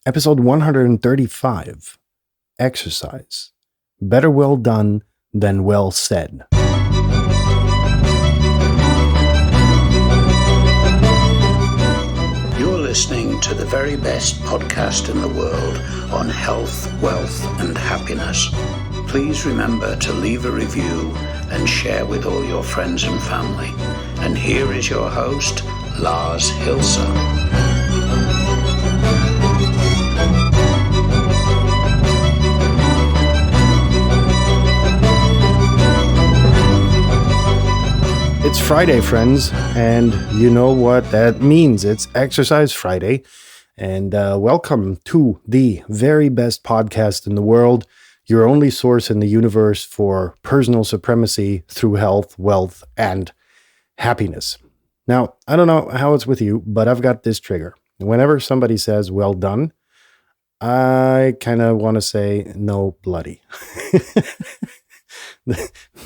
Episode 135, Exercise. Better well done than well said. You're listening to the very best podcast in the world on health, wealth, and happiness. Please remember to leave a review and share with all your friends and family. And here is your host, Lars Hilser. It's Friday, friends, and you know what that means. It's Exercise Friday, and welcome to the very best podcast in the world, your only source in the universe for personal supremacy through health, wealth, and happiness. Now, I don't know how it's with you, but I've got this trigger. Whenever somebody says, well done, I kind of want to say, no bloody.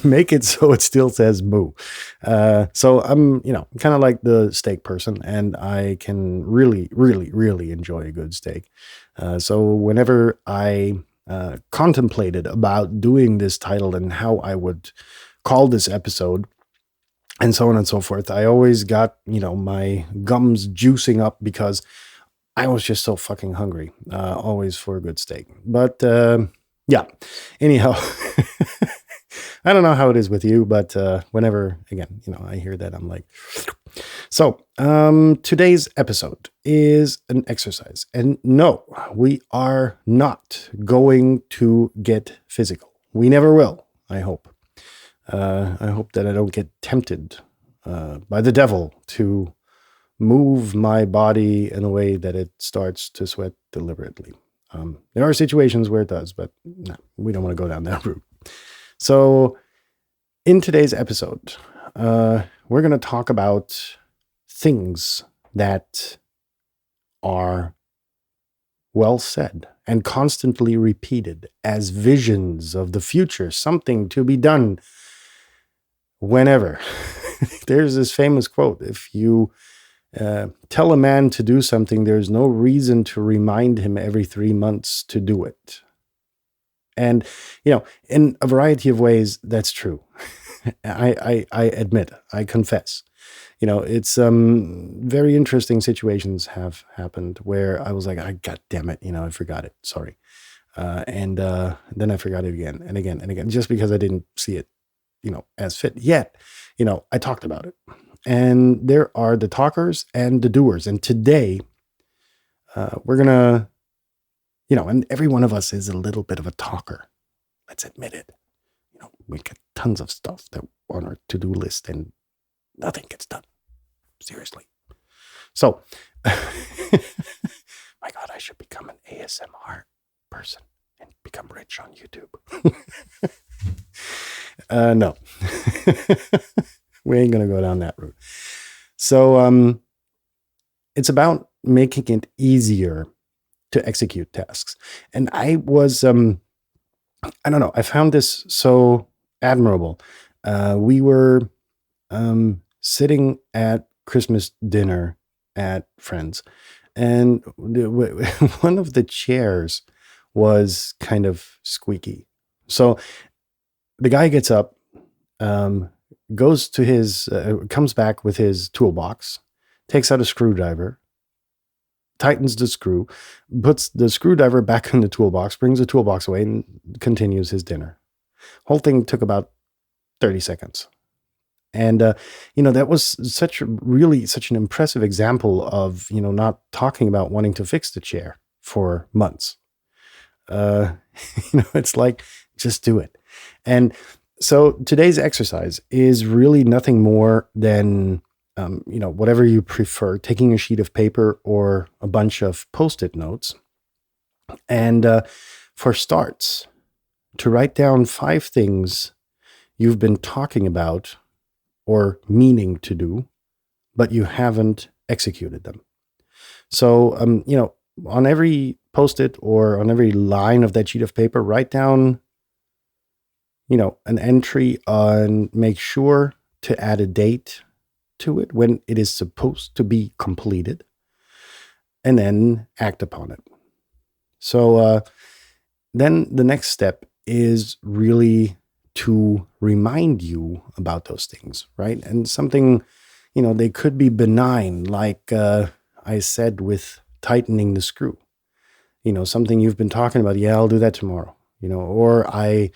Make it so it still says moo. So I'm, kind of like the steak person, and I can really, really, really enjoy a good steak. So whenever I contemplated about doing this title and how I would call this episode and so on and so forth, I always got, my gums juicing up because I was just so fucking hungry, always for a good steak. But yeah, anyhow. I don't know how it is with you, but whenever, again, I hear that, I'm like, so today's episode is an exercise. And no, we are not going to get physical. We never will, I hope. I hope that I don't get tempted by the devil to move my body in a way that it starts to sweat deliberately. There are situations where it does, but no, we don't want to go down that route. So in today's episode, we're going to talk about things that are well said and constantly repeated as visions of the future, something to be done whenever. There's this famous quote, if you tell a man to do something, there's no reason to remind him every 3 months to do it. And, in a variety of ways, that's true. I admit, I confess. It's very interesting situations have happened where I was like, God damn it, I forgot it. Sorry. And then I forgot it again and again and again, just because I didn't see it, as fit. Yet, I talked about it. And there are the talkers and the doers. And today, we're going to, and every one of us is a little bit of a talker. Let's admit it. We get tons of stuff that on our to-do list and nothing gets done. Seriously. So, my God, I should become an ASMR person and become rich on YouTube. No. We ain't going to go down that route. So, it's about making it easier to execute tasks. And I was, I don't know, I found this so admirable. We were sitting at Christmas dinner at friends, and one of the chairs was kind of squeaky. So the guy gets up, goes to his, comes back with his toolbox, takes out a screwdriver, tightens the screw, puts the screwdriver back in the toolbox, brings the toolbox away, and continues his dinner. Whole thing took about 30 seconds. And, that was such an impressive example of, not talking about wanting to fix the chair for months. It's like, just do it. And so today's exercise is really nothing more than whatever you prefer, taking a sheet of paper or a bunch of Post-it notes. And for starts, to write down 5 things you've been talking about or meaning to do, but you haven't executed them. So, on every Post-it or on every line of that sheet of paper, write down, an entry on make sure to add a date to it when it is supposed to be completed, and then act upon it. So then the next step is really to remind you about those things, right? And something, they could be benign, like I said with tightening the screw. Something you've been talking about. Yeah, I'll do that tomorrow. Or I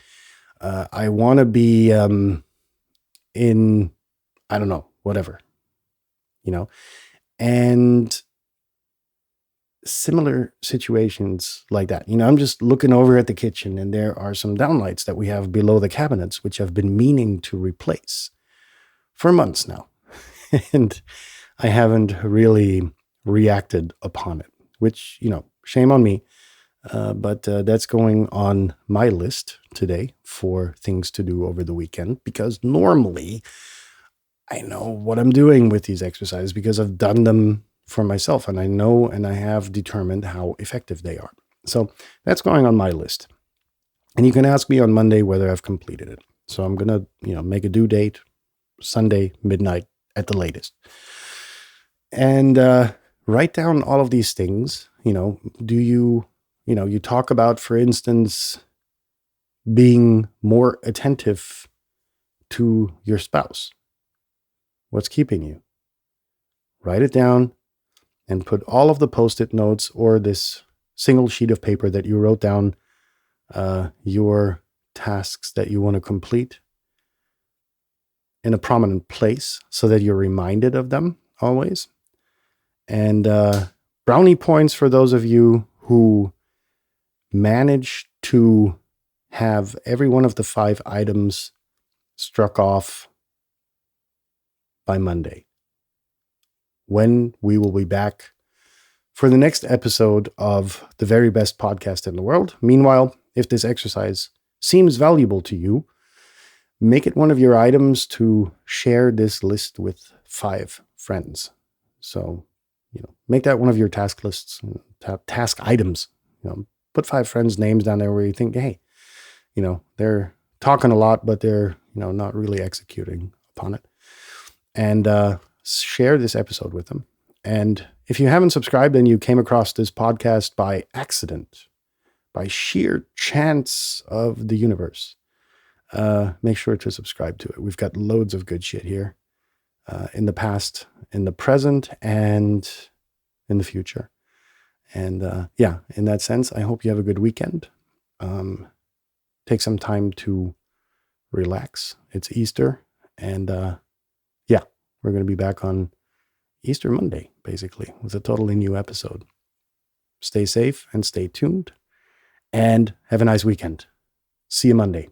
want to be in, I don't know, whatever. And similar situations like that. I'm just looking over at the kitchen and there are some downlights that we have below the cabinets, which I've been meaning to replace for months now. And I haven't really reacted upon it, which, shame on me. But that's going on my list today for things to do over the weekend, because normally I know what I'm doing with these exercises because I've done them for myself, and I know and I have determined how effective they are. So that's going on my list. And you can ask me on Monday whether I've completed it. So I'm going to, make a due date Sunday midnight at the latest. And write down all of these things. Do you talk about, for instance, being more attentive to your spouse. What's keeping you? Write it down and put all of the Post-it notes or this single sheet of paper that you wrote down your tasks that you want to complete in a prominent place so that you're reminded of them always. And brownie points for those of you who manage to have every one of the 5 items struck off by Monday, when we will be back for the next episode of the very best podcast in the world. Meanwhile, if this exercise seems valuable to you, make it one of your items to share this list with 5 friends. So, make that one of your task lists, task items. Put 5 friends' names down there where you think, hey, they're talking a lot, but they're, not really executing upon it. And share this episode with them. And if you haven't subscribed and you came across this podcast by accident, by sheer chance of the universe, make sure to subscribe to it. We've got loads of good shit here in the past, in the present, and in the future. And in that sense, I hope you have a good weekend. Take some time to relax. It's Easter. And we're going to be back on Easter Monday, basically, with a totally new episode. Stay safe and stay tuned. And have a nice weekend. See you Monday.